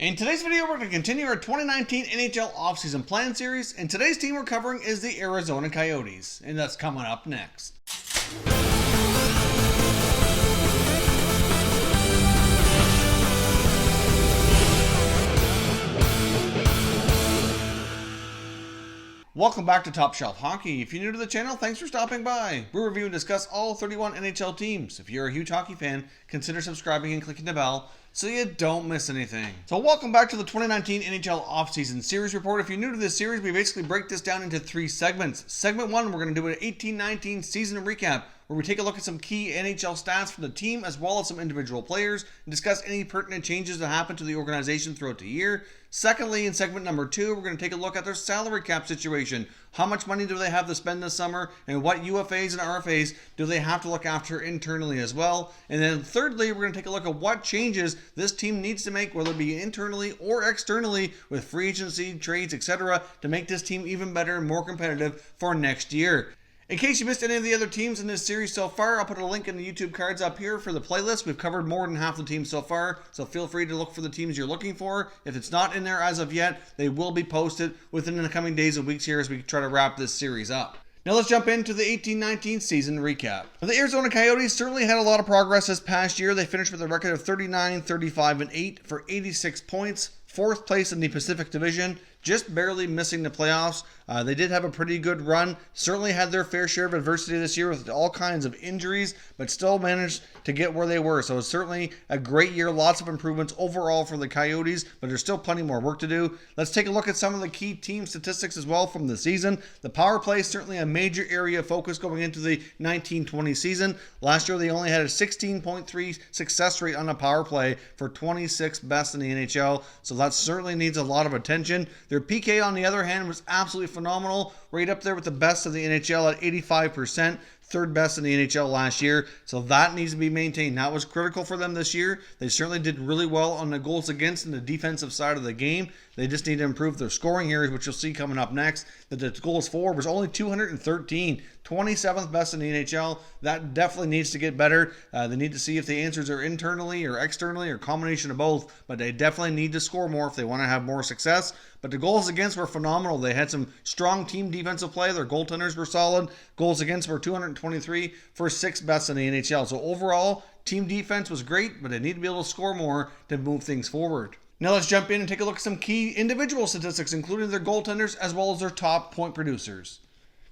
In today's video, we're going to continue our 2019 NHL offseason plan series, and today's team we're covering is the Arizona Coyotes, and that's coming up next. Welcome back to Top Shelf Hockey. If you're new to the channel, thanks for stopping by. We review and discuss all 31 NHL teams. If you're a huge hockey fan, consider subscribing and clicking the bell so you don't miss anything. So welcome back to the 2019 NHL offseason series report. If you're new to this series, we basically break this down into three segments. Segment 1, we're going to do an 18-19 season recap, where we take a look at some key NHL stats from the team as well as some individual players and discuss any pertinent changes that happened to the organization throughout the year. Secondly, in segment number 2, we're going to take a look at their salary cap situation. How much money do they have to spend this summer, and what UFAs and RFAs do they have to look after internally as well? And then thirdly, we're going to take a look at what changes this team needs to make, whether it be internally or externally, with free agency, trades, etc., to make this team even better and more competitive for next year. In case you missed any of the other teams in this series so far, I'll put a link in the YouTube cards up here for the playlist. We've covered more than half the teams so far, so feel free to look for the teams you're looking for. If it's not in there as of yet, they will be posted within the coming days and weeks here as we try to wrap this series up. Now let's jump into the 18-19 season recap. The Arizona Coyotes certainly had a lot of progress this past year. They finished with a record of 39, 35, and 8 for 86 points. Fourth place in the Pacific Division, just barely missing the playoffs. They did have a pretty good run, certainly had their fair share of adversity this year with all kinds of injuries, but still managed to get where they were. So it's certainly a great year, lots of improvements overall for the Coyotes, but there's still plenty more work to do. Let's take a look at some of the key team statistics as well from the season. The power play is certainly a major area of focus going into the 19-20 season. Last year they only had a 16.3 success rate on a power play for 26th best in the NHL, so that certainly needs a lot of attention. Their PK, on the other hand, was absolutely phenomenal, right up there with the best of the NHL at 85%. Third best in the NHL last year, so that needs to be maintained. That was critical for them this year. They certainly did really well on the goals against and the defensive side of the game. They just need to improve their scoring here, which you'll see coming up next. That the goals for was only 213, 27th best in the NHL. That definitely needs to get better. They need to see if the answers are internally or externally or combination of both, but they definitely need to score more if they want to have more success. But the goals against were phenomenal. They had some strong team defensive play. Their goaltenders were solid. Goals against were 223 for 6th best in the NHL. So overall, team defense was great, but they need to be able to score more to move things forward. Now let's jump in and take a look at some key individual statistics, including their goaltenders as well as their top point producers.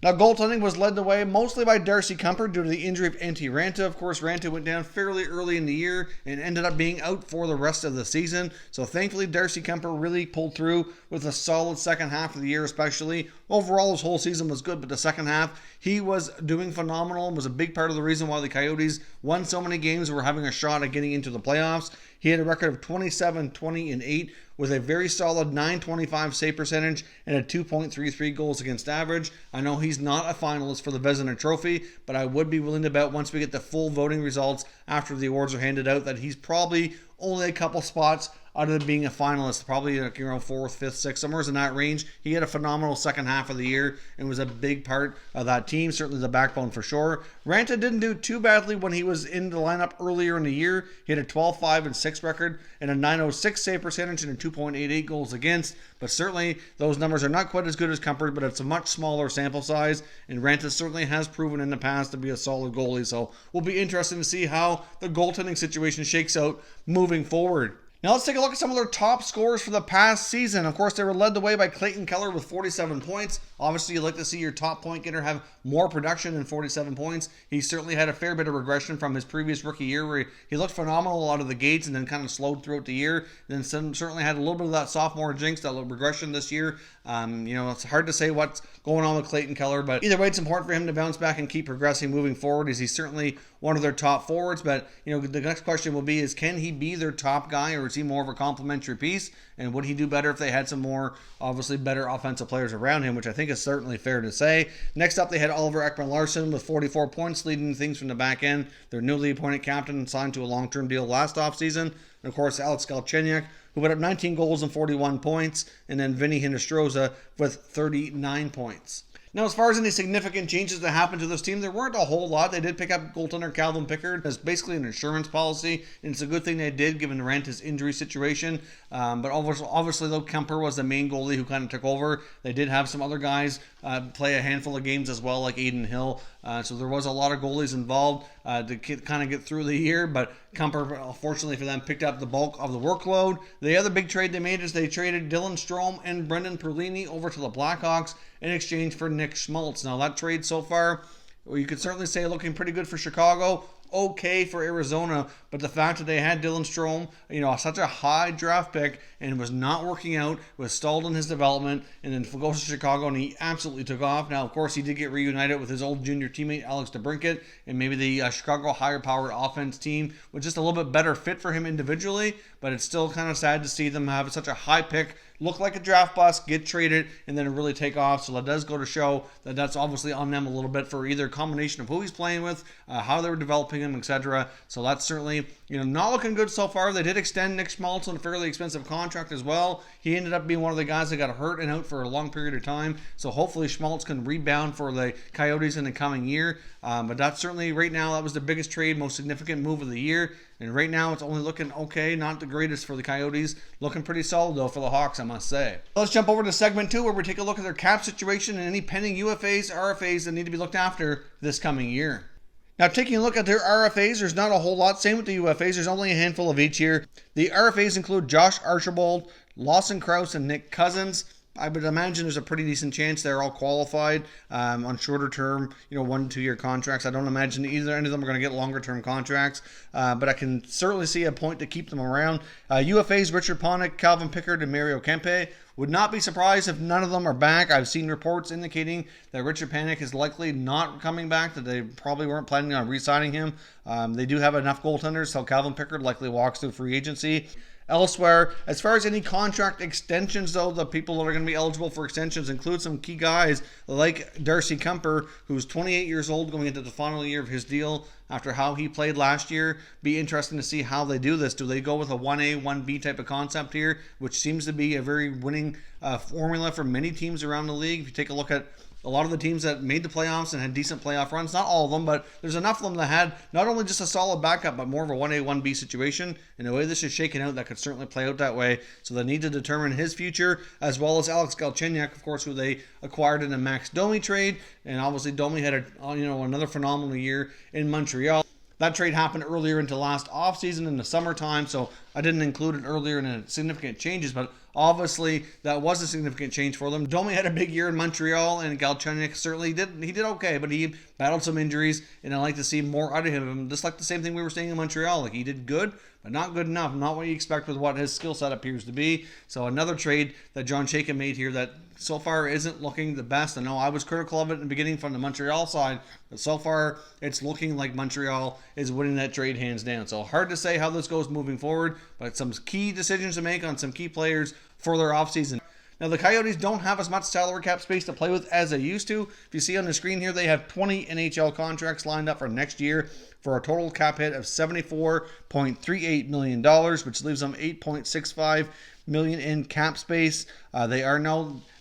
Now, goaltending was led the way mostly by Darcy Kuemper due to the injury of Antti Raanta. Of course, Raanta went down fairly early in the year and ended up being out for the rest of the season. So thankfully, Darcy Kuemper really pulled through with a solid second half of the year especially. Overall, his whole season was good, but the second half, he was doing phenomenal and was a big part of the reason why the Coyotes won so many games and were having a shot at getting into the playoffs. He had a record of 27, 20, and 8 with a very solid .925 save percentage and a 2.33 goals against average. I know he's not a finalist for the Vezina Trophy, but I would be willing to bet once we get the full voting results after the awards are handed out that he's probably only a couple spots out of being a finalist, probably 4th, 5th, 6th, somewhere in that range. He had a phenomenal second half of the year and was a big part of that team, certainly the backbone for sure. Raanta didn't do too badly when he was in the lineup earlier in the year. He had a 12-5 and 6 record and a .906 save percentage and a 2.88 goals against, but certainly those numbers are not quite as good as Kuemper, but it's a much smaller sample size, and Raanta certainly has proven in the past to be a solid goalie, so we'll be interested to see how the goaltending situation shakes out moving forward. Now let's take a look at some of their top scorers for the past season. Of course, they were led the way by Clayton Keller with 47 points. Obviously, you'd like to see your top point getter have more production than 47 points. He certainly had a fair bit of regression from his previous rookie year where he looked phenomenal out of the gates and then kind of slowed throughout the year. Then certainly had a little bit of that sophomore jinx, that little regression this year. It's hard to say what's going on with Clayton Keller, but either way, it's important for him to bounce back and keep progressing moving forward, as he's certainly one of their top forwards. But the next question will be can he be their top guy, or is he more of a complementary piece? And would he do better if they had some more, obviously, better offensive players around him, which I think is certainly fair to say. Next up, they had Oliver Ekman-Larsson with 44 points, leading things from the back end. Their newly appointed captain signed to a long-term deal last offseason. And, of course, Alex Galchenyuk, who put up 19 goals and 41 points. And then Vinny Hinostroza with 39 points. Now, as far as any significant changes that happened to this team, there weren't a whole lot. They did pick up goaltender Calvin Pickard as basically an insurance policy, and it's a good thing they did given Ranta's injury situation. But obviously, though, Kemper was the main goalie who kind of took over. They did have some other guys play a handful of games as well, like Aiden Hill. So there was a lot of goalies involved to kind of get through the year, but Kemper, fortunately for them, picked up the bulk of the workload. The other big trade they made is they traded Dylan Strome and Brendan Perlini over to the Blackhawks in exchange for Nick Schmaltz. Now, that trade so far, you could certainly say looking pretty good for Chicago. Okay for Arizona, but the fact that they had Dylan Strome, such a high draft pick, and was not working out, was stalled in his development, and then goes to Chicago and he absolutely took off. Now, of course, he did get reunited with his old junior teammate Alex DeBrincat, and maybe the Chicago higher-powered offense team was just a little bit better fit for him individually, but it's still kind of sad to see them have such a high pick, look like a draft bust, get traded, and then really take off. So that does go to show that that's obviously on them a little bit for either a combination of who he's playing with, how they were developing him, etc. So that's certainly not looking good so far. They did extend Nick Schmaltz on a fairly expensive contract as well. He ended up being one of the guys that got hurt and out for a long period of time. So hopefully Schmaltz can rebound for the Coyotes in the coming year. But that's certainly right now, that was the biggest trade, most significant move of the year. And right now, it's only looking okay, not the greatest for the Coyotes. Looking pretty solid, though, for the Hawks, I must say. Let's jump over to segment 2, where we take a look at their cap situation and any pending UFAs, RFAs that need to be looked after this coming year. Now, taking a look at their RFAs, there's not a whole lot. Same with the UFAs. There's only a handful of each here. The RFAs include Josh Archibald, Lawson Krause, and Nick Cousins. I would imagine there's a pretty decent chance they're all qualified on shorter term, 1 to 2 year contracts. I don't imagine either end of them are going to get longer term contracts, but I can certainly see a point to keep them around. UFAs, Richard Panik, Calvin Pickard, and Mario Kempe. Would not be surprised if none of them are back. I've seen reports indicating that Richard Panik is likely not coming back, that they probably weren't planning on re-signing him. They do have enough goaltenders, so Calvin Pickard likely walks through free agency. Elsewhere, as far as any contract extensions, though, the people that are going to be eligible for extensions include some key guys like Darcy Kuemper, who's 28 years old, going into the final year of his deal after how he played last year. Be interesting to see how they do this. Do they go with a 1A, 1B type of concept here, which seems to be a very winning formula for many teams around the league? If you take a look at a lot of the teams that made the playoffs and had decent playoff runs, not all of them, but there's enough of them that had not only just a solid backup, but more of a 1A, 1B situation. And the way this is shaken out, that could certainly play out that way. So they need to determine his future, as well as Alex Galchenyuk, of course, who they acquired in a Max Domi trade. And obviously Domi had another phenomenal year in Montreal. That trade happened earlier into last offseason in the summertime, so I didn't include it earlier in the significant changes, but obviously that was a significant change for them. Domi had a big year in Montreal, and Galchenyuk certainly did. He did okay, but he battled some injuries, and I'd like to see more out of him. Just like the same thing we were seeing in Montreal. Like, he did good, but not good enough. Not what you expect with what his skill set appears to be. So another trade that John Chayka made here that so far isn't looking the best. I know I was critical of it in the beginning from the Montreal side, but so far it's looking like Montreal is winning that trade hands down. So hard to say how this goes moving forward, but some key decisions to make on some key players for their offseason. Now, the Coyotes don't have as much salary cap space to play with as they used to. If you see on the screen here, they have 20 NHL contracts lined up for next year for a total cap hit of $74.38 million, which leaves them $8.65 million in cap space.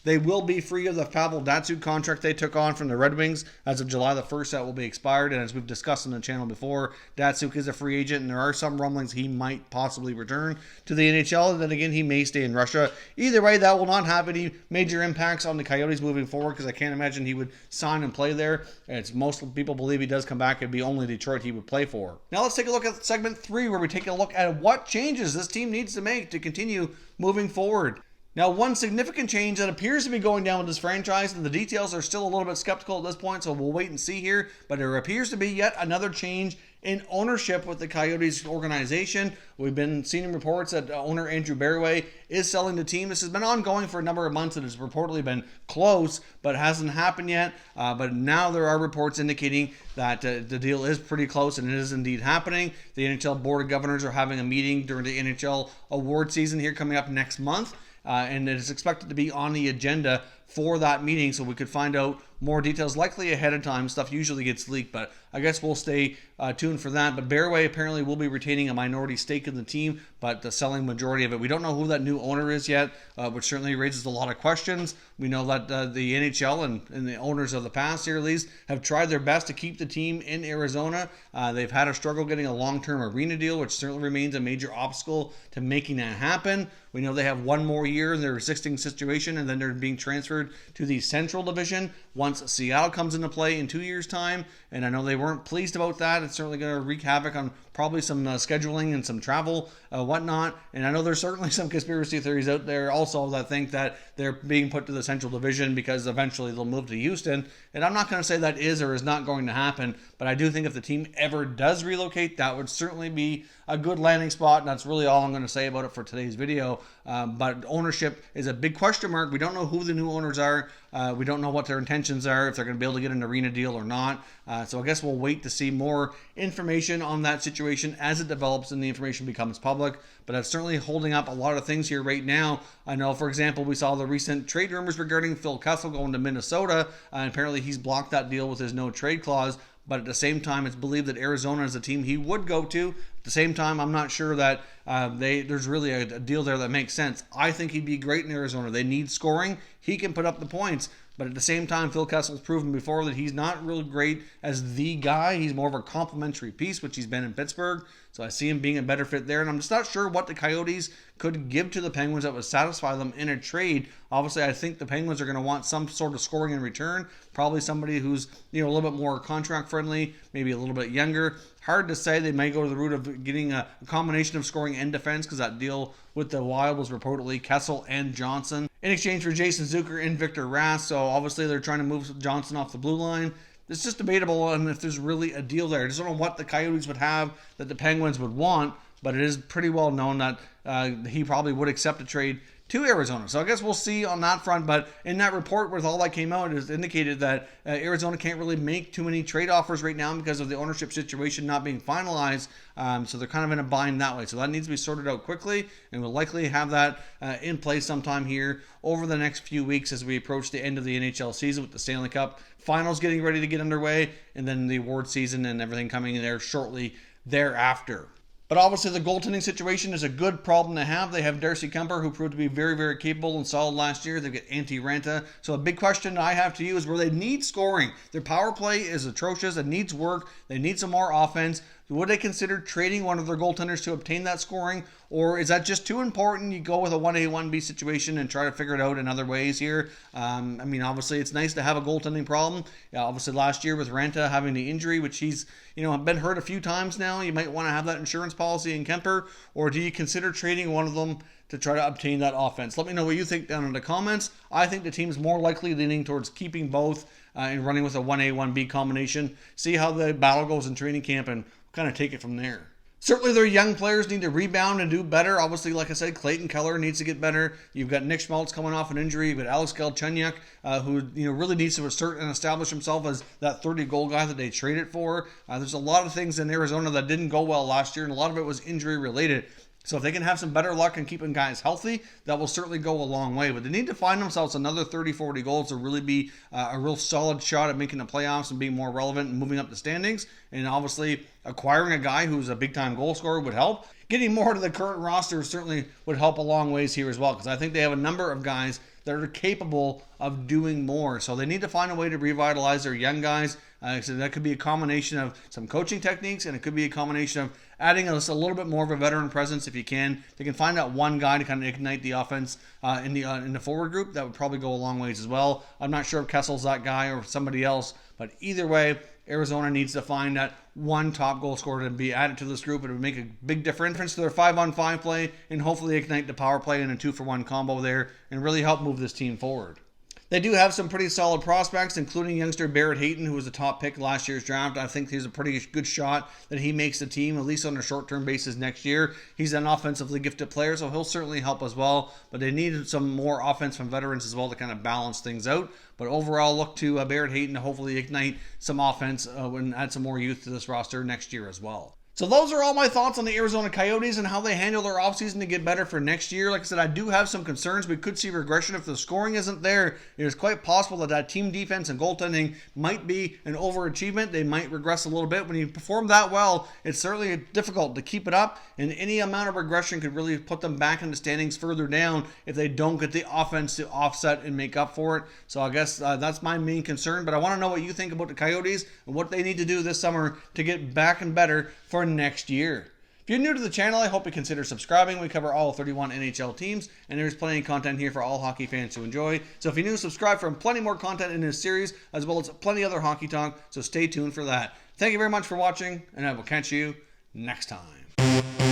They will be free of the Pavel Datsyuk contract they took on from the Red Wings as of July the 1st. That will be expired, and as we've discussed on the channel before, Datsyuk is a free agent, and there are some rumblings he might possibly return to the NHL, and then again, he may stay in Russia. Either way, that will not have any major impacts on the Coyotes moving forward, because I can't imagine he would sign and play there. It's most people believe he does come back. It'd be only Detroit he would play for. Now let's take a look at segment 3, where we take a look at what changes this team needs to make to continue moving forward. Now, one significant change that appears to be going down with this franchise, and the details are still a little bit skeptical at this point, so we'll wait and see here, but there appears to be yet another change in ownership with the Coyotes organization. We've been seeing reports that owner Andrew Barroway is selling the team. This has been ongoing for a number of months, and it's reportedly been close, but it hasn't happened yet. But now there are reports indicating that the deal is pretty close, and it is indeed happening. The NHL Board of Governors are having a meeting during the NHL award season here coming up next month. And it is expected to be on the agenda for that meeting so we could find out more details, likely ahead of time. Stuff usually gets leaked, but I guess we'll stay tuned for that. But Bearway apparently will be retaining a minority stake in the team, but the selling majority of it. We don't know who that new owner is yet, which certainly raises a lot of questions. We know that the NHL and the owners of the past here, at least, have tried their best to keep the team in Arizona. They've had a struggle getting a long-term arena deal, which certainly remains a major obstacle to making that happen. We know they have one more year in their existing situation, and then they're being transferred to the Central Division once Seattle comes into play in 2 years' time. And I know they weren't pleased about that. It's certainly going to wreak havoc on probably some scheduling and some travel, whatnot. And I know there's certainly some conspiracy theories out there also that think that they're being put to the Central Division because eventually they'll move to Houston. And I'm not going to say that is or is not going to happen, but I do think if the team ever does relocate, that would certainly be a good landing spot. And that's really all I'm going to say about it for today's video. But ownership is a big question mark. We don't know who the new owners are. We don't know what their intentions are, if they're going to be able to get an arena deal or not. So I guess we'll wait to see more information on that situation as it develops and the information becomes public. But that's certainly holding up a lot of things here right now. I know, for example, we saw the recent trade rumors regarding Phil Kessel going to Minnesota. And apparently he's blocked that deal with his no trade clause. But at the same time, it's believed that Arizona is a team he would go to. At the same time, I'm not sure that there's really a deal there that makes sense. I think he'd be great in Arizona. They need scoring. He can put up the points. But at the same time, Phil Kessel's proven before that he's not really great as the guy. He's more of a complementary piece, which he's been in Pittsburgh. So I see him being a better fit there. And I'm just not sure what the Coyotes could give to the Penguins that would satisfy them in a trade. Obviously, I think the Penguins are going to want some sort of scoring in return. Probably somebody who's a little bit more contract friendly, maybe a little bit younger. Hard to say. They may go to the route of getting a combination of scoring and defense because that deal with the Wild was reportedly Kessel and Johnson in exchange for Jason Zucker and Victor Rask. So obviously they're trying to move Johnson off the blue line. It's just debatable on if there's really a deal there. I just don't know what the Coyotes would have that the Penguins would want, but it is pretty well known that he probably would accept a trade to Arizona. So I guess we'll see on that front. But in that report with all that came out, it indicated that Arizona can't really make too many trade offers right now because of the ownership situation not being finalized. So they're kind of in a bind that way. So that needs to be sorted out quickly, and we'll likely have that in place sometime here over the next few weeks as we approach the end of the NHL season with the Stanley Cup finals getting ready to get underway, and then the award season and everything coming in there shortly thereafter. But obviously the goaltending situation is a good problem to have. They have Darcy Kuemper, who proved to be very, very capable and solid last year. They've got Antti Raanta. So a big question I have to you is where they need scoring. Their power play is atrocious. It needs work. They need some more offense. Would they consider trading one of their goaltenders to obtain that scoring? Or is that just too important? You go with a 1A, 1B situation and try to figure it out in other ways here. Obviously it's nice to have a goaltending problem. Obviously last year with Raanta having the injury, which he's been hurt a few times now. You might want to have that insurance policy in Kuemper. Or do you consider trading one of them to try to obtain that offense? Let me know what you think down in the comments. I think the team's more likely leaning towards keeping both and running with a 1A, 1B combination. See how the battle goes in training camp and kind of take it from there. Certainly their young players need to rebound and do better. Obviously, like I said, Clayton Keller needs to get better. You've got Nick Schmaltz coming off an injury. You've got Alex Galchenyuk, who really needs to assert and establish himself as that 30-goal guy that they traded for. There's a lot of things in Arizona that didn't go well last year, and a lot of it was injury-related. So if they can have some better luck in keeping guys healthy, that will certainly go a long way. But they need to find themselves another 30, 40 goals to really be a real solid shot at making the playoffs and being more relevant and moving up the standings. And obviously, acquiring a guy who's a big-time goal scorer would help. Getting more to the current roster certainly would help a long ways here as well, because I think they have a number of guys that are capable of doing more. So they need to find a way to revitalize their young guys. So that could be a combination of some coaching techniques, and it could be a combination of adding a little bit more of a veteran presence if you can. If they can find out one guy to kind of ignite the offense in the forward group, that would probably go a long ways as well. I'm not sure if Kessel's that guy or somebody else, but either way, Arizona needs to find that one top goal scorer to be added to this group. It would make a big difference to their 5-on-5 play and hopefully ignite the power play in a 2-for-1 combo there and really help move this team forward. They do have some pretty solid prospects, including youngster Barrett Hayton, who was a top pick last year's draft. I think he's a pretty good shot that he makes the team, at least on a short-term basis next year. He's an offensively gifted player, so he'll certainly help as well. But they need some more offense from veterans as well to kind of balance things out. But overall, look to Barrett Hayton to hopefully ignite some offense and add some more youth to this roster next year as well. So those are all my thoughts on the Arizona Coyotes and how they handle their offseason to get better for next year. Like I said, I do have some concerns. We could see regression if the scoring isn't there. It is quite possible that team defense and goaltending might be an overachievement. They might regress a little bit. When you perform that well, it's certainly difficult to keep it up, and any amount of regression could really put them back in the standings further down if they don't get the offense to offset and make up for it. So I guess that's my main concern, but I want to know what you think about the Coyotes and what they need to do this summer to get back and better for next year. If you're new to the channel, I hope you consider subscribing. We cover all 31 NHL teams, and there's plenty of content here for all hockey fans to enjoy. So if you're new, subscribe for plenty more content in this series, as well as plenty other hockey talk, so stay tuned for that. Thank you very much for watching, and I will catch you next time.